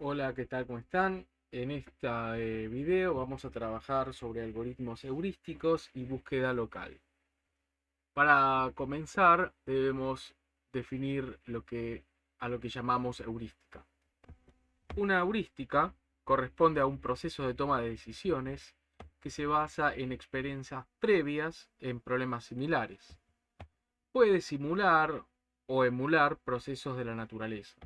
Hola, ¿qué tal? ¿Cómo están? En este video vamos a trabajar sobre algoritmos heurísticos y búsqueda local. Para comenzar, debemos definir a lo que llamamos heurística. Una heurística corresponde a un proceso de toma de decisiones que se basa en experiencias previas en problemas similares. Puede simular o emular procesos de la naturaleza.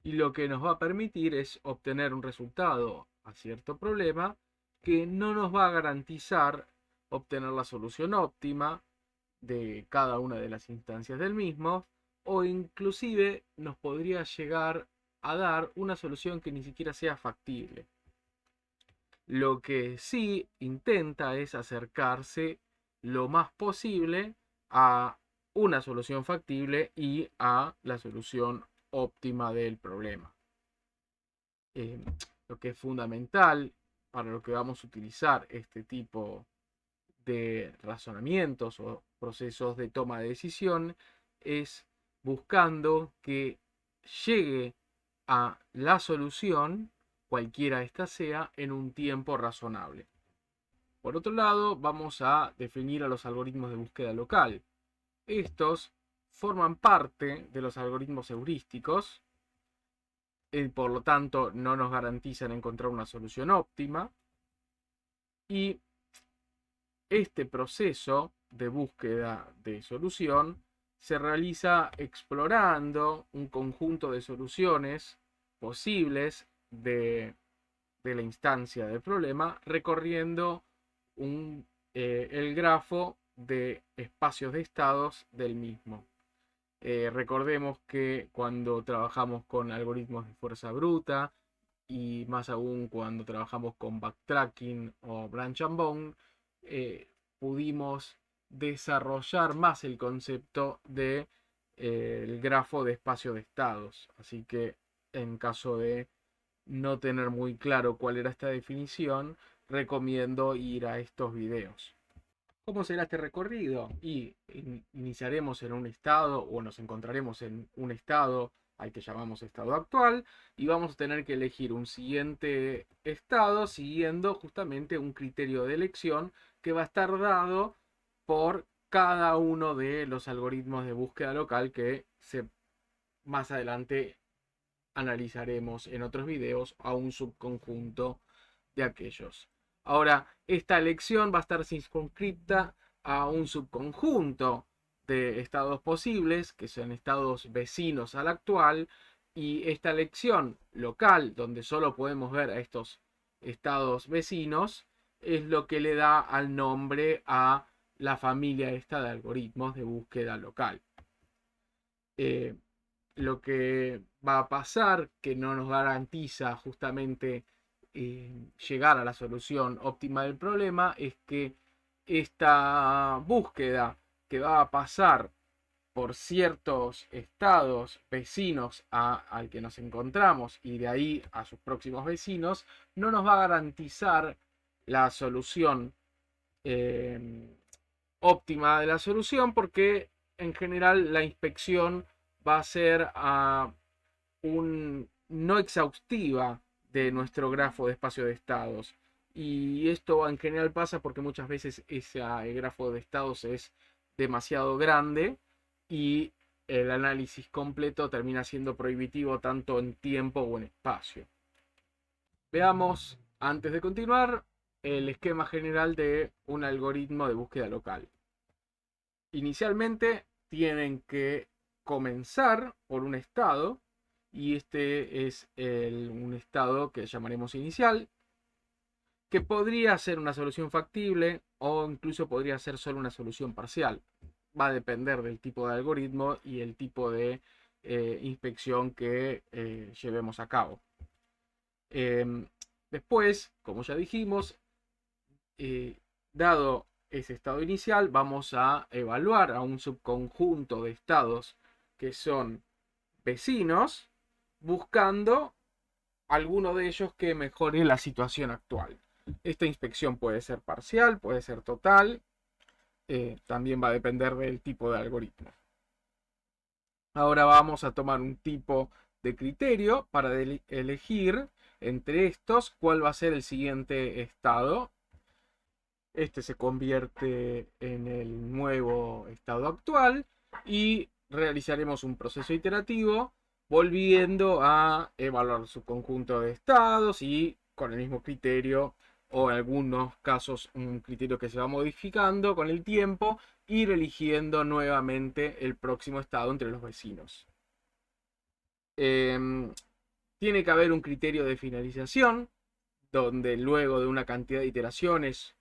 Y lo que nos va a permitir es obtener un resultado a cierto problema que no nos va a garantizar obtener la solución óptima de cada una de las instancias del mismo, o inclusive nos podría llegar a dar una solución que ni siquiera sea factible. Lo que sí intenta es acercarse lo más posible a una solución factible y a la solución óptima del problema. eh, lo que es fundamental para lo que vamos a utilizar este tipo de razonamientos o procesos de toma de decisión es buscando que llegue a la solución, cualquiera esta sea, en un tiempo razonable. Por otro lado, vamos a definir a los algoritmos de búsqueda local. Estos forman parte de los algoritmos heurísticos, por lo tanto no nos garantizan encontrar una solución óptima, y este proceso de búsqueda de solución se realiza explorando un conjunto de soluciones posibles de la instancia del problema, recorriendo el grafo de espacios de estados del mismo. Recordemos que cuando trabajamos con algoritmos de fuerza bruta, y más aún cuando trabajamos con backtracking o branch and bound, pudimos desarrollar más el concepto de el grafo de espacio de estados. Así que en caso de no tener muy claro cuál era esta definición, recomiendo ir a estos videos. ¿Cómo será este recorrido? Y iniciaremos en un estado o nos encontraremos en un estado al que llamamos estado actual y vamos a tener que elegir un siguiente estado siguiendo justamente un criterio de elección que va a estar dado por cada uno de los algoritmos de búsqueda local que más adelante analizaremos en otros videos a un subconjunto de aquellos. Ahora, esta elección va a estar circunscripta a un subconjunto de estados posibles, que son estados vecinos al actual, y esta elección local, donde solo podemos ver a estos estados vecinos, es lo que le da al nombre a la familia esta de algoritmos de búsqueda local. Eh, lo que va a pasar, que no nos garantiza justamente llegar a la solución óptima del problema, es que esta búsqueda que va a pasar por ciertos estados vecinos al que nos encontramos y de ahí a sus próximos vecinos, no nos va a garantizar la solución eh, óptima de la solución, porque en general la inspección va a ser no exhaustiva de nuestro grafo de espacio de estados. Y esto en general pasa porque muchas veces ese grafo de estados es demasiado grande y el análisis completo termina siendo prohibitivo tanto en tiempo o en espacio. Veamos, antes de continuar, el esquema general de un algoritmo de búsqueda local. Inicialmente tienen que comenzar por un estado, y este es un estado que llamaremos inicial, que podría ser una solución factible o incluso podría ser solo una solución parcial. Va a depender del tipo de algoritmo y el tipo de inspección que llevemos a cabo. Después, como ya dijimos, dado ese estado inicial, vamos a evaluar a un subconjunto de estados que son vecinos, buscando alguno de ellos que mejore la situación actual. Esta inspección puede ser parcial, puede ser total, también va a depender del tipo de algoritmo. Ahora vamos a tomar un tipo de criterio para elegir entre estos cuál va a ser el siguiente estado. Este se convierte en el nuevo estado actual y realizaremos un proceso iterativo volviendo a evaluar su conjunto de estados y con el mismo criterio o en algunos casos un criterio que se va modificando con el tiempo, ir eligiendo nuevamente el próximo estado entre los vecinos. Tiene que haber un criterio de finalización donde luego de una cantidad de iteraciones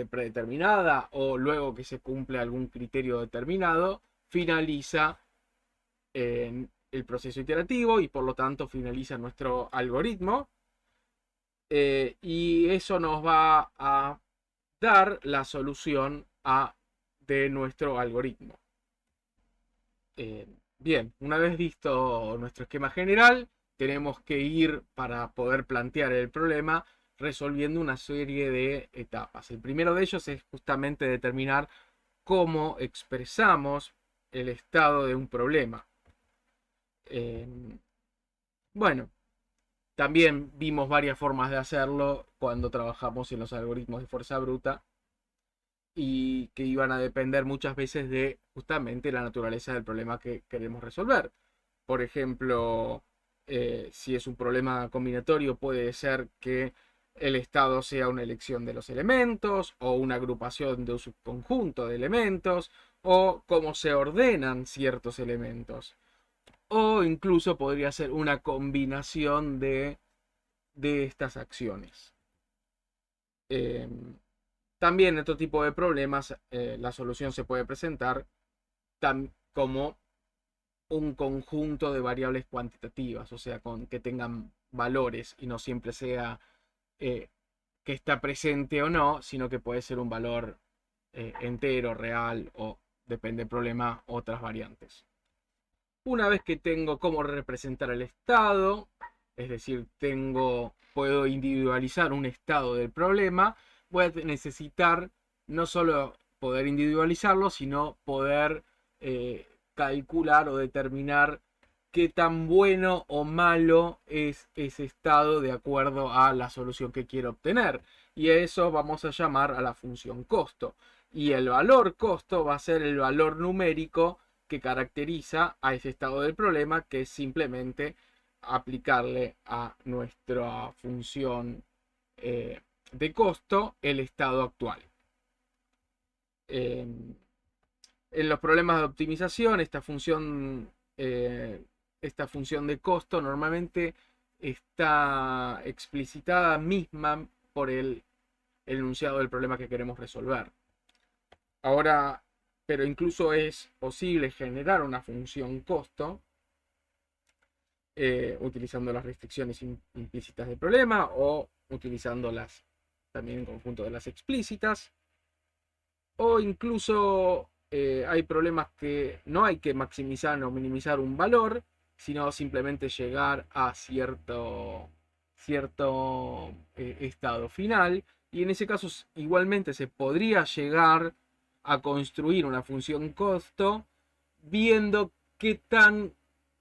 predeterminada o luego que se cumple algún criterio determinado, finaliza el proceso iterativo y por lo tanto finaliza nuestro algoritmo. Y eso nos va a dar la solución de nuestro algoritmo. Bien, una vez visto nuestro esquema general, tenemos que ir para poder plantear el problema resolviendo una serie de etapas. El primero de ellos es justamente determinar cómo expresamos el estado de un problema. Bueno, también vimos varias formas de hacerlo cuando trabajamos en los algoritmos de fuerza bruta y que iban a depender muchas veces de justamente la naturaleza del problema que queremos resolver. Por ejemplo, si es un problema combinatorio, puede ser que el estado sea una elección de los elementos o una agrupación de un subconjunto de elementos o cómo se ordenan ciertos elementos. O incluso podría ser una combinación de estas acciones. También en otro tipo de problemas la solución se puede presentar como un conjunto de variables cuantitativas, o sea, que tengan valores y no siempre sea que está presente o no, sino que puede ser un valor entero, real o, depende del problema, otras variantes. Una vez que tengo cómo representar el estado, es decir, puedo individualizar un estado del problema, voy a necesitar no solo poder individualizarlo, sino poder calcular o determinar qué tan bueno o malo es ese estado de acuerdo a la solución que quiero obtener. Y a eso vamos a llamar a la función costo. Y el valor costo va a ser el valor numérico que caracteriza a ese estado del problema, que es simplemente aplicarle a nuestra función de costo el estado actual. En los problemas de optimización, esta función de costo normalmente está explicitada misma por el enunciado del problema que queremos resolver. Ahora, pero incluso es posible generar una función costo utilizando las restricciones implícitas del problema o utilizándolas también en conjunto de las explícitas. O incluso hay problemas que no hay que maximizar o minimizar un valor, sino simplemente llegar a cierto estado final. Y en ese caso igualmente se podría llegar a construir una función costo viendo qué tan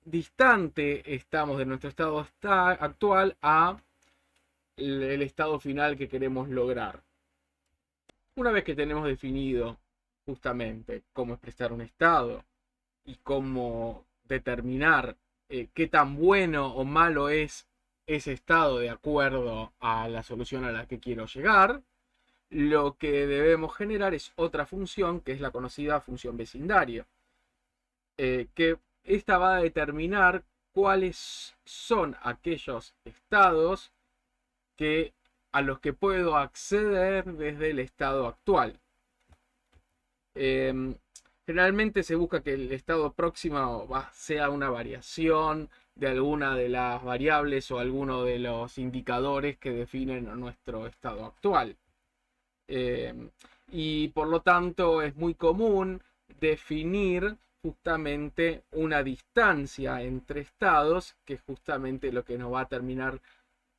distante estamos de nuestro estado actual a el estado final que queremos lograr. Una vez que tenemos definido justamente cómo expresar un estado y cómo determinar qué tan bueno o malo es ese estado de acuerdo a la solución a la que quiero llegar, lo que debemos generar es otra función que es la conocida función vecindario, que esta va a determinar cuáles son aquellos estados a los que puedo acceder desde el estado actual. Generalmente se busca que el estado próximo sea una variación de alguna de las variables o alguno de los indicadores que definen nuestro estado actual. Y por lo tanto es muy común definir justamente una distancia entre estados, que justamente lo que nos va a terminar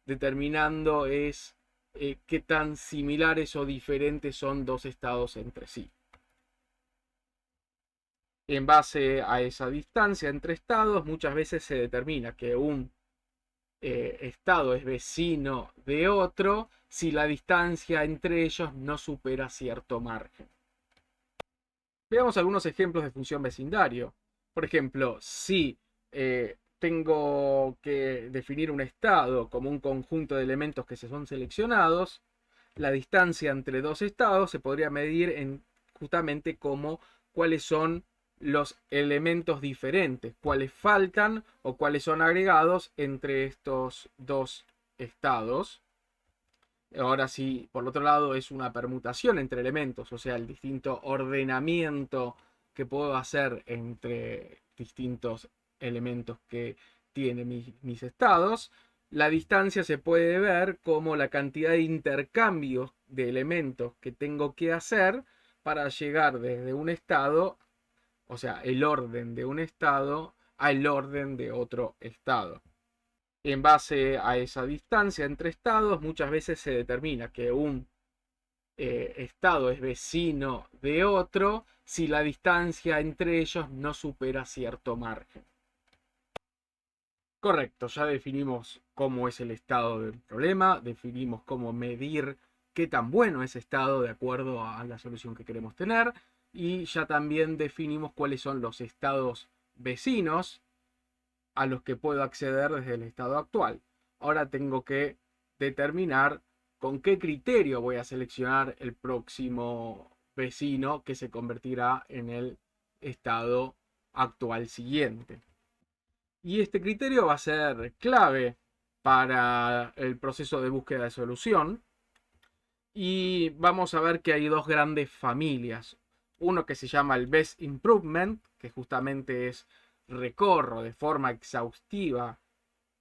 determinando es qué tan similares o diferentes son dos estados entre sí. En base a esa distancia entre estados, muchas veces se determina que un estado es vecino de otro si la distancia entre ellos no supera cierto margen. Veamos algunos ejemplos de función vecindario. Por ejemplo, si tengo que definir un estado como un conjunto de elementos que se son seleccionados, la distancia entre dos estados se podría medir en justamente como cuáles son los elementos diferentes, cuáles faltan o cuáles son agregados entre estos dos estados. Ahora sí, por otro lado, es una permutación entre elementos, o sea, el distinto ordenamiento que puedo hacer entre distintos elementos que tienen mis estados. La distancia se puede ver como la cantidad de intercambios de elementos que tengo que hacer para llegar desde un estado, o sea, el orden de un estado al orden de otro estado. En base a esa distancia entre estados, muchas veces se determina que un estado es vecino de otro si la distancia entre ellos no supera cierto margen. Correcto, ya definimos cómo es el estado del problema, definimos cómo medir qué tan bueno es ese estado de acuerdo a la solución que queremos tener y ya también definimos cuáles son los estados vecinos a los que puedo acceder desde el estado actual. Ahora tengo que determinar con qué criterio voy a seleccionar el próximo vecino que se convertirá en el estado actual siguiente. Y este criterio va a ser clave para el proceso de búsqueda de solución. Y vamos a ver que hay dos grandes familias. Uno que se llama el Best Improvement, que justamente es recorro de forma exhaustiva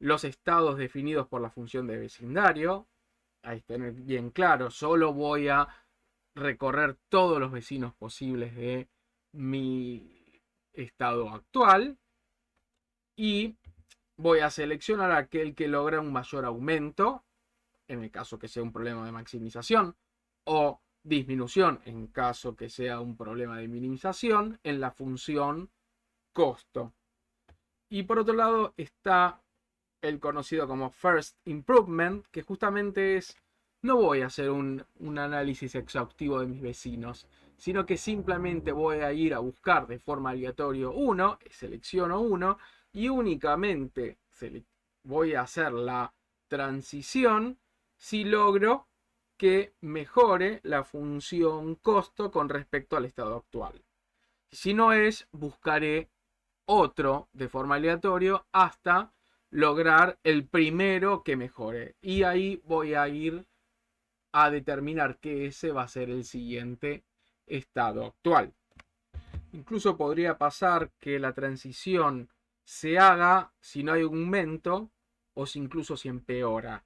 los estados definidos por la función de vecindario. Ahí tener bien claro, solo voy a recorrer todos los vecinos posibles de mi estado actual y voy a seleccionar aquel que logra un mayor aumento, en el caso que sea un problema de maximización, o disminución, en caso que sea un problema de minimización, en la función costo. Y por otro lado está el conocido como First Improvement, que justamente es, no voy a hacer un análisis exhaustivo de mis vecinos, sino que simplemente voy a ir a buscar de forma aleatoria uno, selecciono uno y únicamente voy a hacer la transición si logro que mejore la función costo con respecto al estado actual. Si no es, buscaré otro de forma aleatoria hasta lograr el primero que mejore. Y ahí voy a ir a determinar que ese va a ser el siguiente estado actual. Incluso podría pasar que la transición se haga si no hay aumento o si incluso si empeora.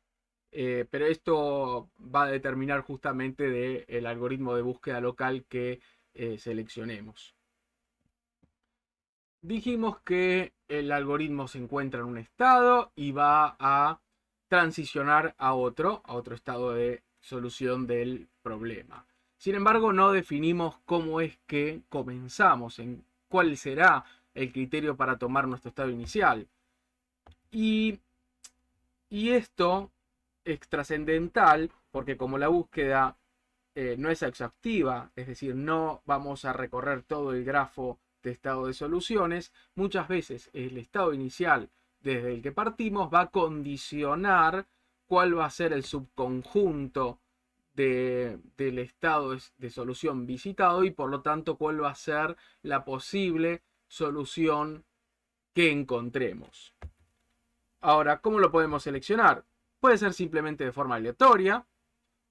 Pero esto va a determinar justamente del algoritmo de búsqueda local que seleccionemos. Dijimos que el algoritmo se encuentra en un estado y va a transicionar a otro estado de solución del problema. Sin embargo, no definimos cómo es que comenzamos, en cuál será el criterio para tomar nuestro estado inicial. Y, y esto es trascendental porque como la búsqueda no es exhaustiva, es decir, no vamos a recorrer todo el grafo de estado de soluciones, muchas veces el estado inicial desde el que partimos va a condicionar cuál va a ser el subconjunto del estado de solución visitado y por lo tanto cuál va a ser la posible solución que encontremos. Ahora, ¿cómo lo podemos seleccionar? Puede ser simplemente de forma aleatoria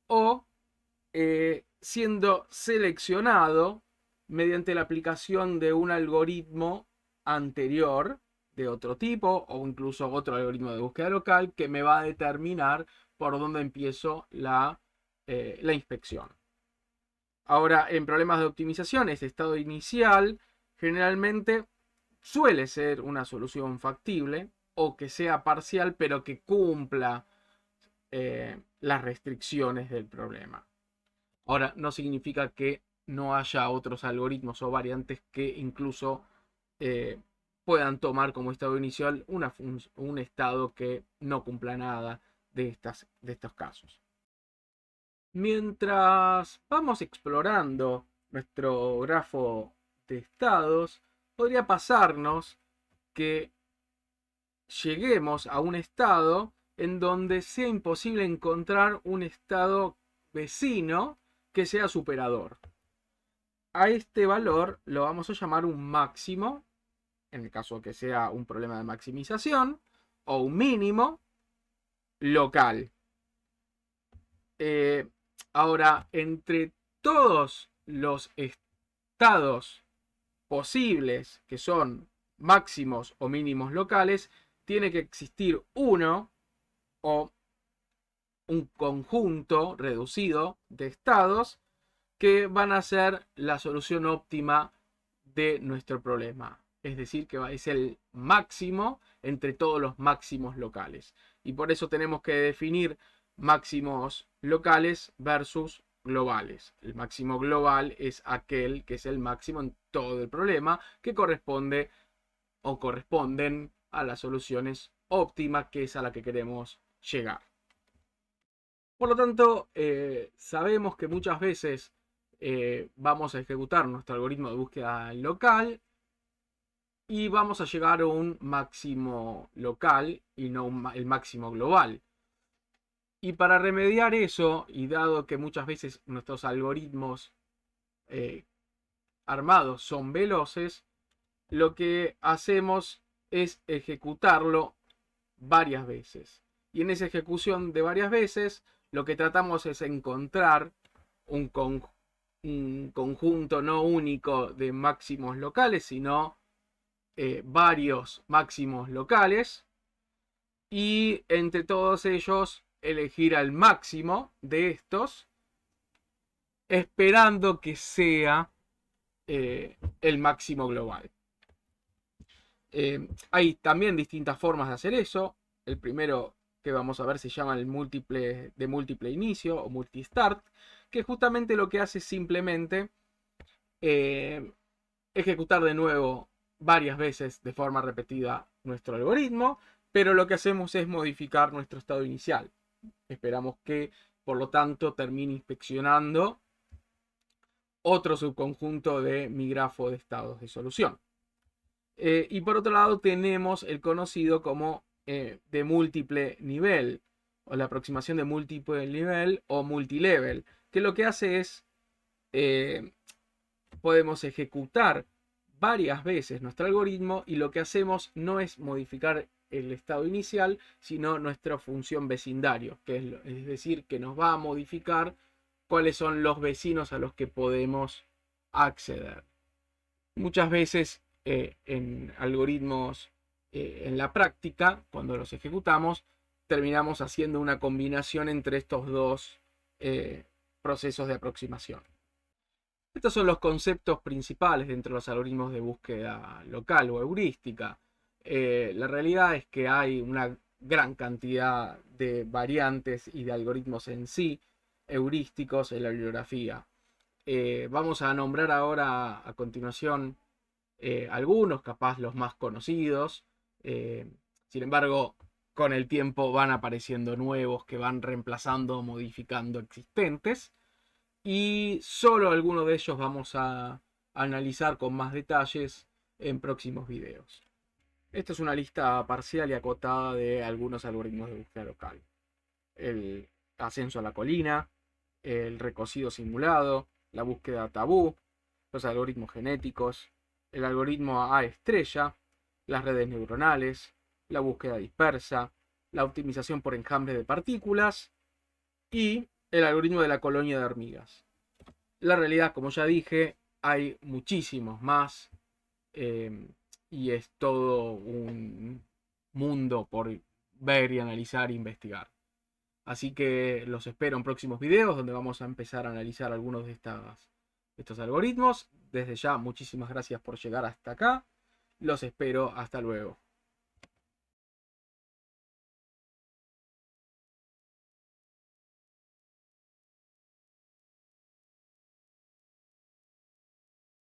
o siendo seleccionado mediante la aplicación de un algoritmo anterior de otro tipo o incluso otro algoritmo de búsqueda local que me va a determinar por dónde empiezo la inspección. Ahora, en problemas de optimización, este estado inicial generalmente suele ser una solución factible o que sea parcial pero que cumpla las restricciones del problema. Ahora, no significa que no haya otros algoritmos o variantes que incluso eh, puedan tomar como estado inicial un estado que no cumpla nada de estos casos. Mientras vamos explorando nuestro grafo de estados, podría pasarnos que lleguemos a un estado en donde sea imposible encontrar un estado vecino que sea superador. A este valor lo vamos a llamar un máximo, en el caso que sea un problema de maximización, o un mínimo local. Ahora, entre todos los estados posibles que son máximos o mínimos locales, tiene que existir uno o un conjunto reducido de estados que van a ser la solución óptima de nuestro problema. Es decir, que es el máximo entre todos los máximos locales. Y por eso tenemos que definir máximos locales versus globales. El máximo global es aquel que es el máximo en todo el problema, que corresponde o corresponden a las soluciones óptimas, que es a la que queremos llegar. Por lo tanto, sabemos que muchas veces vamos a ejecutar nuestro algoritmo de búsqueda local y vamos a llegar a un máximo local y no el máximo global. Y para remediar eso, y dado que muchas veces nuestros algoritmos armados son veloces, lo que hacemos es ejecutarlo varias veces. Y en esa ejecución de varias veces, lo que tratamos es encontrar un conjunto no único de máximos locales, sino varios máximos locales. Y entre todos ellos, elegir al máximo de estos, esperando que sea el máximo global. Hay también distintas formas de hacer eso. El primero que vamos a ver se llama el de múltiple inicio o multistart, que justamente lo que hace es simplemente ejecutar de nuevo varias veces de forma repetida nuestro algoritmo, pero lo que hacemos es modificar nuestro estado inicial. Esperamos que, por lo tanto, termine inspeccionando otro subconjunto de mi grafo de estados de solución. Y por otro lado tenemos el conocido como de múltiple nivel, o la aproximación de múltiple nivel o multilevel, que lo que hace es podemos ejecutar varias veces nuestro algoritmo y lo que hacemos no es modificar el estado inicial, sino nuestra función vecindario, que es decir, que nos va a modificar cuáles son los vecinos a los que podemos acceder. Muchas veces en algoritmos en la práctica, cuando los ejecutamos, terminamos haciendo una combinación entre estos dos procesos de aproximación. Estos son los conceptos principales dentro de los algoritmos de búsqueda local o heurística. La realidad es que hay una gran cantidad de variantes y de algoritmos en sí heurísticos en la bibliografía. Vamos a nombrar ahora a continuación algunos, capaz los más conocidos. Sin embargo, con el tiempo van apareciendo nuevos que van reemplazando o modificando existentes. Y solo algunos de ellos vamos a analizar con más detalles en próximos videos. Esta es una lista parcial y acotada de algunos algoritmos de búsqueda local. El ascenso a la colina, el recocido simulado, la búsqueda tabú, los algoritmos genéticos, el algoritmo A estrella, las redes neuronales, la búsqueda dispersa, la optimización por enjambre de partículas y el algoritmo de la colonia de hormigas. La realidad, como ya dije, hay muchísimos más y es todo un mundo por ver y analizar e investigar. Así que los espero en próximos videos donde vamos a empezar a analizar algunos de estos algoritmos. Desde ya, muchísimas gracias por llegar hasta acá. Los espero. Hasta luego.